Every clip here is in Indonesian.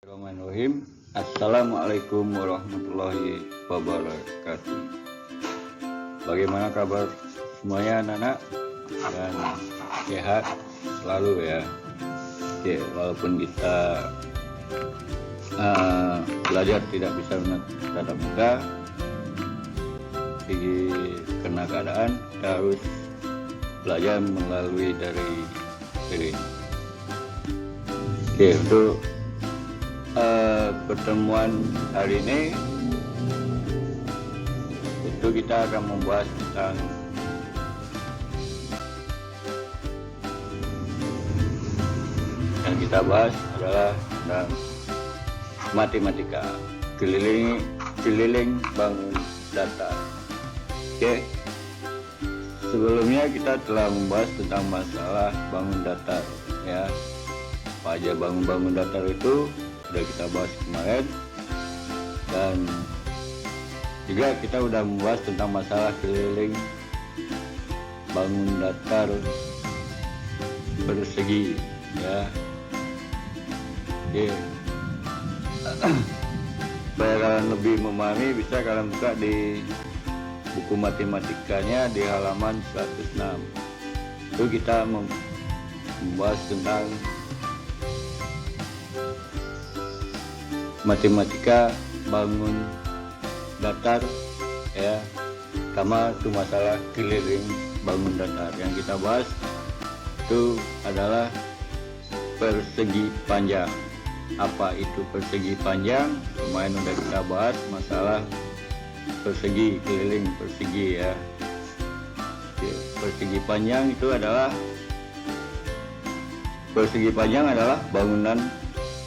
Bismillahirrahmanirrahim. Assalamualaikum warahmatullahi wabarakatuh. Bagaimana kabar semuanya anak-anak? Dan sehat selalu ya. Oke, walaupun kita belajar tidak bisa tatap muka, karena keadaan kita harus belajar melalui dari screen. Oke, untuk pertemuan hari ini itu kita akan membahas tentang yang kita bahas adalah tentang matematika, keliling bangun datar. Oke, sebelumnya kita telah membahas tentang masalah bangun datar ya. Apa aja bangun datar itu sudah kita bahas kemarin, dan juga kita sudah membahas tentang masalah keliling bangun datar persegi ya. Oke, supaya kalian lebih memahami, bisa kalian buka di buku matematikanya di halaman 106. Itu kita membahas tentang matematika bangun datar ya, sama itu masalah keliling bangun datar. Yang kita bahas itu adalah persegi panjang. Apa itu persegi panjang? Kemarin udah kita bahas masalah persegi, keliling persegi ya. Oke, persegi panjang itu adalah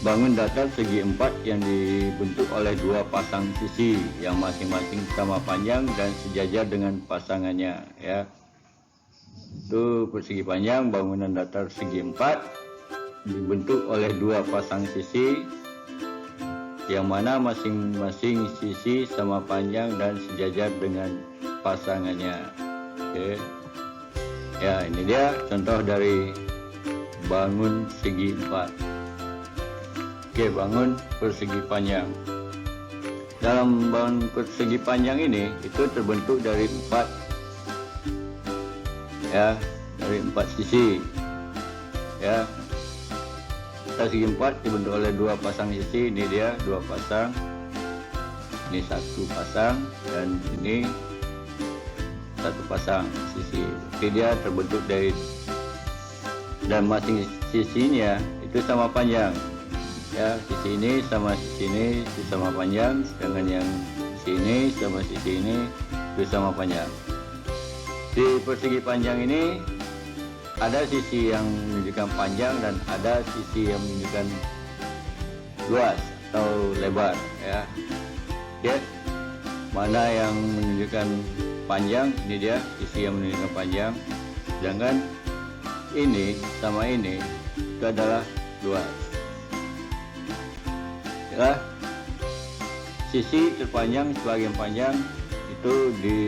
bangun datar segi empat yang dibentuk oleh dua pasang sisi yang masing-masing sama panjang dan sejajar dengan pasangannya ya. Itu persegi panjang, bangunan datar segi empat dibentuk oleh dua pasang sisi yang mana masing-masing sisi sama panjang dan sejajar dengan pasangannya. Oke. Ya, ini dia contoh dari bangun segi empat. Oke, bangun persegi panjang. Dalam bangun persegi panjang ini itu terbentuk dari empat ya, dari empat sisi ya. Persegi empat dibentuk oleh dua pasang sisi. Ini dia dua pasang, ini satu pasang, dan ini satu pasang sisi. Jadi dia terbentuk dari, dan masing sisinya itu sama panjang ya. Sisi ini sama sisi ini itu sama panjang, sedangkan yang sisi ini sama sisi ini itu sama panjang. Di persegi panjang ini ada sisi yang menunjukkan panjang dan ada sisi yang menunjukkan luas atau lebar ya. Oke, mana yang menunjukkan panjang? Ini dia sisi yang menunjukkan panjang, sedangkan ini sama ini itu adalah luas ya. Sisi terpanjang sebagian panjang itu di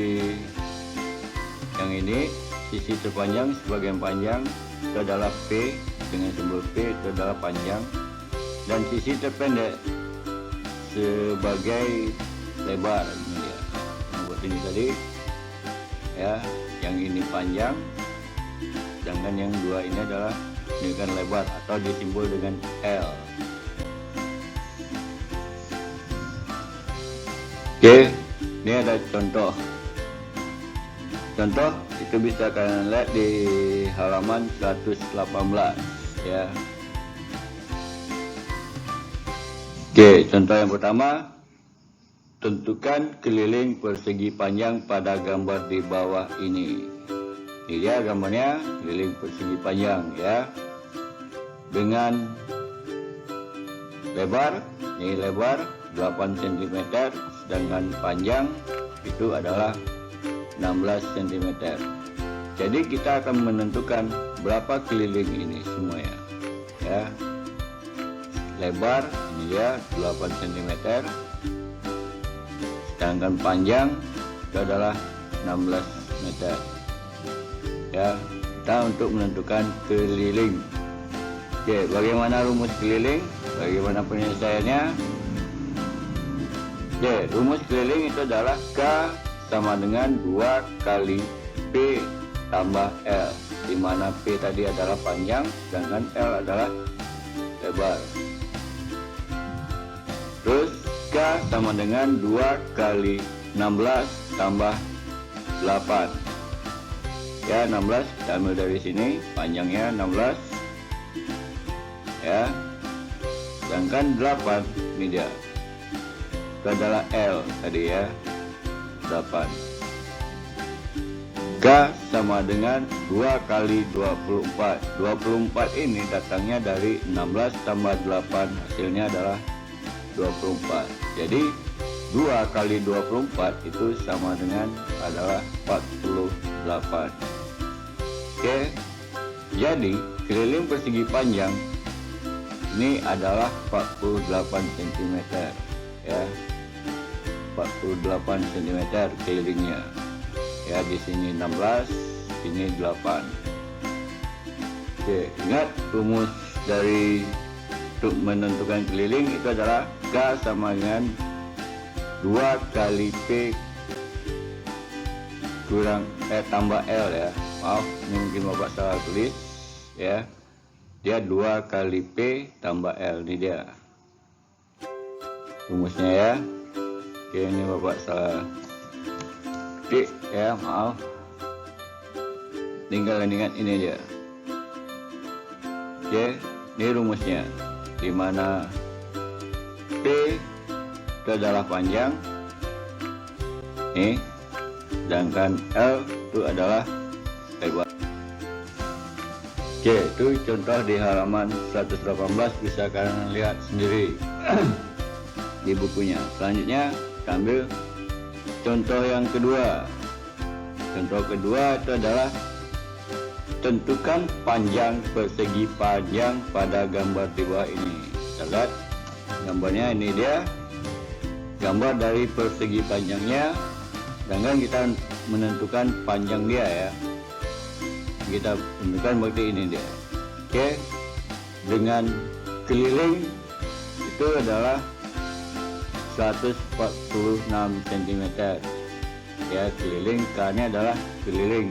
yang ini, sisi terpanjang sebagian panjang itu adalah P dengan simbol P, itu adalah panjang, dan sisi terpendek sebagai lebar. Ini dia buat ini tadi ya, yang ini panjang, sedangkan yang dua ini adalah menunjukkan lebar atau disimbol dengan L. Oke, ini ada contoh itu bisa kalian lihat di halaman 118 ya. Oke, contoh yang pertama, tentukan keliling persegi panjang pada gambar di bawah ini. Ini dia gambarnya, keliling persegi panjang ya, dengan lebar, ini lebar 8 cm, sedangkan panjang itu adalah 16 cm. Jadi kita akan menentukan berapa keliling ini semuanya ya. Lebar ini dia 8 cm, sedangkan panjang itu adalah 16 meter ya. Kita untuk menentukan keliling. Oke, bagaimana rumus keliling? Bagaimana penyelesaiannya? Oke, rumus keliling itu adalah K sama dengan 2 kali P tambah L, di mana P tadi adalah panjang sedangkan L adalah lebar. Terus K sama dengan 2 kali 16 tambah 8. Ya, 16 kita ambil dari sini, panjangnya 16. Ya. Sedangkan 8 ini dia. Itu adalah L tadi ya. 8. K sama dengan 2 kali 24. 24 ini datangnya dari 16 tambah 8, hasilnya adalah 24. Jadi 2 kali 24 itu sama dengan adalah 48. Oke. Jadi keliling persegi panjang ini adalah 48 cm ya. 48 cm kelilingnya. Ya, di sini 16, sini 8. Oke, ingat rumus dari untuk menentukan keliling itu adalah K sama dengan 2 kali P kurang tambah L ya. Maaf, ini mungkin Bapak salah tulis ya. Dia 2 kali P tambah L, ini dia rumusnya ya. Oke, ini Bapak salah ketik ya, maaf. Tinggal ingat ini dia. Oke, ini rumusnya, di mana P itu adalah panjang nih, sedangkan L itu adalah lebar. Oke, itu contoh di halaman 118, bisa kalian lihat sendiri di bukunya. Selanjutnya kita ambil contoh yang kedua. Contoh kedua itu adalah tentukan panjang persegi panjang pada gambar di bawah ini. Kita lihat gambarnya, ini dia gambar dari persegi panjangnya, sedangkan kita menentukan panjang dia ya. Kita tentukan seperti ini dia. Oke, dengan keliling itu adalah 146 cm ya, keliling, K-nya adalah keliling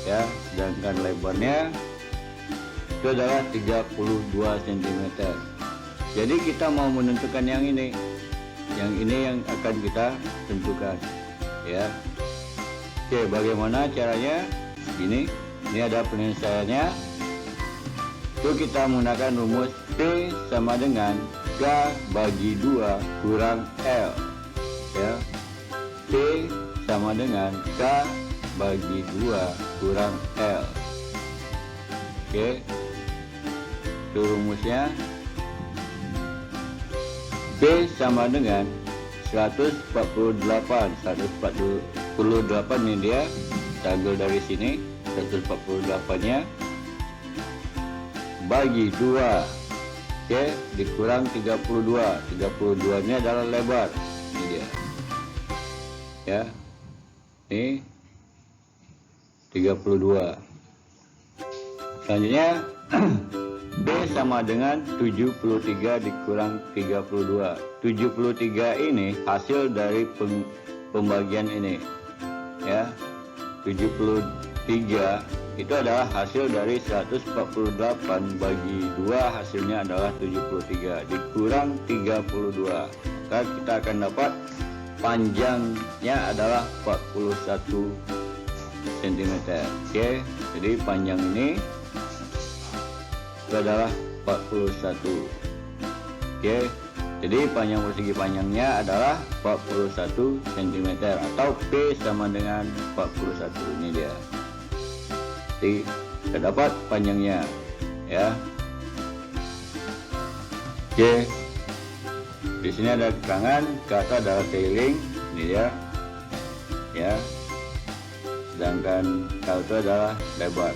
ya, sedangkan lebarnya itu adalah 32 cm. Jadi kita mau menentukan yang ini yang akan kita tentukan ya. Oke, bagaimana caranya? Ini ada penyelesaiannya. Itu kita menggunakan rumus P sama dengan K bagi 2 kurang L ya. P sama dengan K bagi 2 kurang L. Oke, itu rumusnya. P sama dengan 148 ini dia, kita ambil dari sini 148 nya bagi 2, oke, dikurang 32 nya adalah lebar, ini dia ya, ini 32. Selanjutnya B sama dengan 73 dikurang 32. 73 ini hasil dari pembagian ini ya. 73 itu adalah hasil dari 148 bagi 2, hasilnya adalah 73 dikurang 32. Maka kita akan dapat panjangnya adalah 41 cm. Oke, jadi panjang ini itu adalah 41. Oke, jadi panjang persegi panjangnya adalah 41 cm atau P sama dengan 41, ini dia. Jadi kita dapat panjangnya ya. Oke, di sini ada keterangan kata adalah keliling, ini dia ya, sedangkan L itu adalah lebar.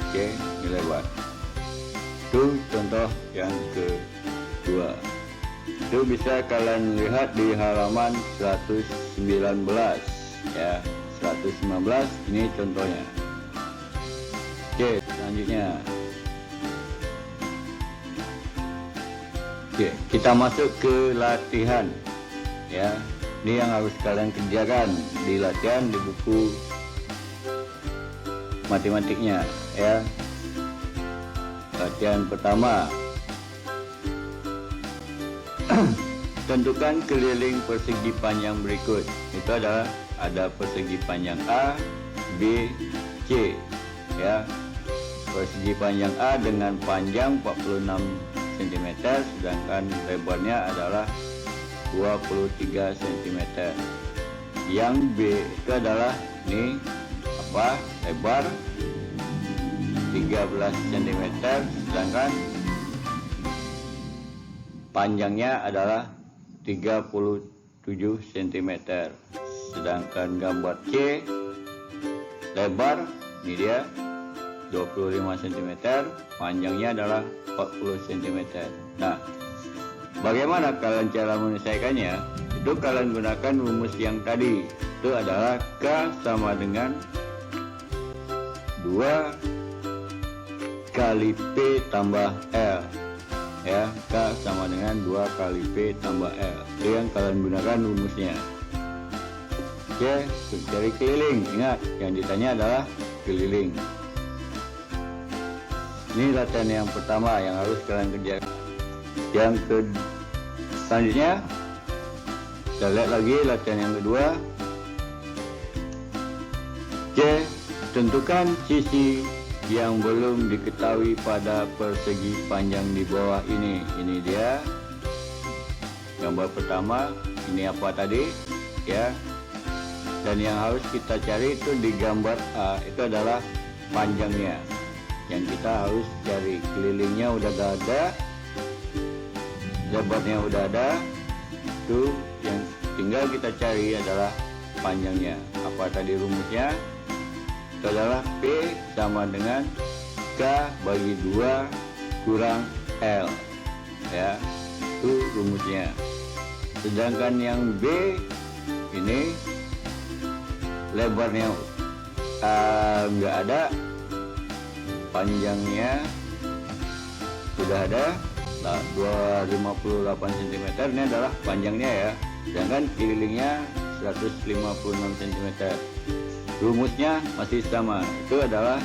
Oke, ini lebar. Itu contoh yang kedua. Itu bisa kalian lihat di halaman 119 ya. 119 ini contohnya. Oke, selanjutnya Oke, kita masuk ke latihan ya. Ini yang harus kalian kerjakan di latihan di buku matematiknya ya. Latihan pertama. Tentukan keliling persegi panjang berikut. Itu adalah ada persegi panjang A, B, C ya. Persegi panjang A dengan panjang 46 cm, sedangkan lebarnya adalah 23 cm. Yang B itu adalah ini apa? Lebar 13 cm, sedangkan panjangnya adalah 37 cm. Sedangkan gambar C, lebar ini dia 25 cm, panjangnya adalah 40 cm. Nah, bagaimana kalian cara menyelesaikannya? Itu kalian gunakan rumus yang tadi. Itu adalah K sama dengan 2 kali P tambah L ya. K sama dengan 2 kali P tambah L. Itu yang kalian gunakan rumusnya. Oke, untuk cari keliling, ingat yang ditanya adalah keliling. Ini latihan yang pertama yang harus kalian kerjakan. Yang selanjutnya kita lihat lagi latihan yang kedua. Oke, tentukan sisi yang belum diketahui pada persegi panjang di bawah ini. Ini dia gambar pertama. Ini apa tadi ya. Dan yang harus kita cari itu di gambar A itu adalah panjangnya. Yang kita harus cari, kelilingnya udah ada, lebarnya udah ada. Itu yang tinggal kita cari adalah panjangnya. Apa tadi rumusnya? Itu adalah P sama dengan K bagi 2 kurang L ya. Itu rumusnya. Sedangkan yang B ini lebarnya nggak ada, panjangnya sudah ada 258 cm. Ini adalah panjangnya ya, sedangkan kelilingnya 156 cm. Rumusnya masih sama, itu adalah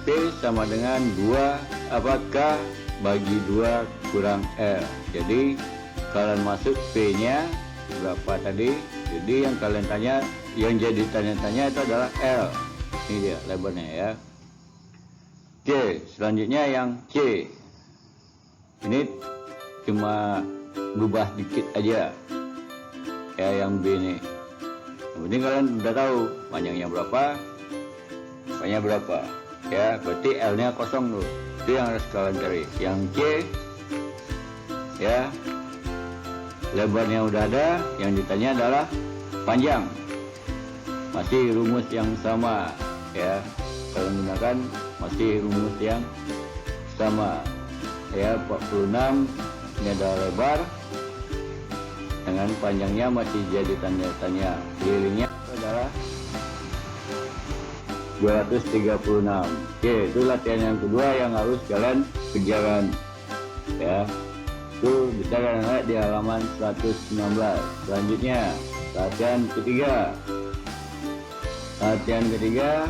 P sama dengan 2 K bagi 2 kurang L. Jadi kalian masuk P nya berapa tadi. Jadi yang kalian tanya, yang jadi tanya-tanya itu adalah L. Ini dia lebarnya ya. Oke, selanjutnya yang C. Ini cuma berubah dikit aja ya. Yang B ini, yang penting kalian udah tahu panjangnya berapa, lebarnya berapa ya. Berarti L nya kosong tuh. Itu yang harus kalian cari. Yang C ya, lebarnya udah ada, yang ditanya adalah panjang. Masih rumus yang sama ya, kalian gunakan masih rumus yang sama ya. 46 ini adalah lebar, dengan panjangnya masih jadi tanda tanya. Kelilingnya adalah 236. Oke, itu latihan yang kedua yang harus kalian kerjakan ya. Itu bisa kalian lihat di halaman 119. Selanjutnya latihan ketiga. Latihan ketiga,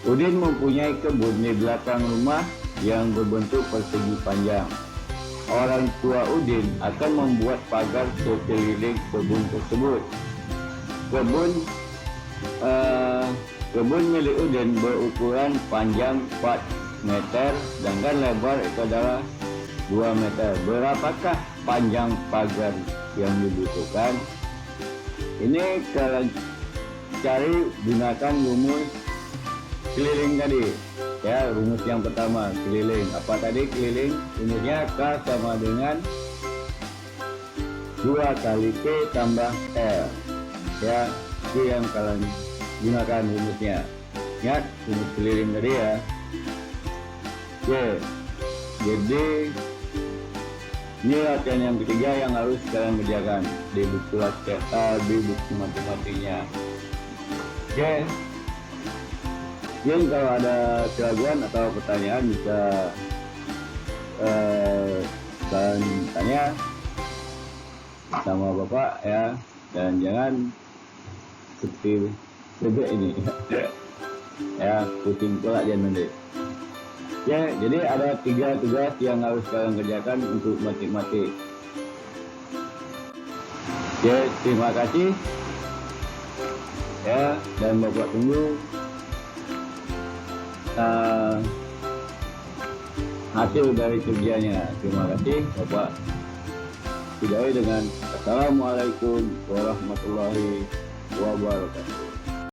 Udin mempunyai kebun di belakang rumah yang berbentuk persegi panjang. Orang tua Udin akan membuat pagar sekeliling kebun tersebut. Kebun milik Udin berukuran panjang 4 meter, sedangkan lebar itu adalah 2 meter. Berapakah panjang pagar yang dibutuhkan? Ini kalian cari gunakan rumus keliling tadi ya. Rumus yang pertama keliling, apa tadi keliling? Rumusnya K sama dengan 2 kali P tambah L ya. Itu yang kalian gunakan rumusnya. Ingat rumus keliling tadi ya. Oke, jadi ini latihan yang ketiga yang harus kalian kerjakan di buku latihan, di buku matematiknya. Oke, mungkin kalau ada keraguan atau pertanyaan bisa tanya sama bapak ya, dan jangan seperti bebek ini ya, pusing pula dia nanti ya. Jadi ada 3 tugas yang harus kalian kerjakan untuk matik-matik. Ya, terima kasih ya, dan bapak tunggu hasil dari kerjanya. Terima kasih bapak. Sudahi dengan Assalamualaikum warahmatullahi wabarakatuh.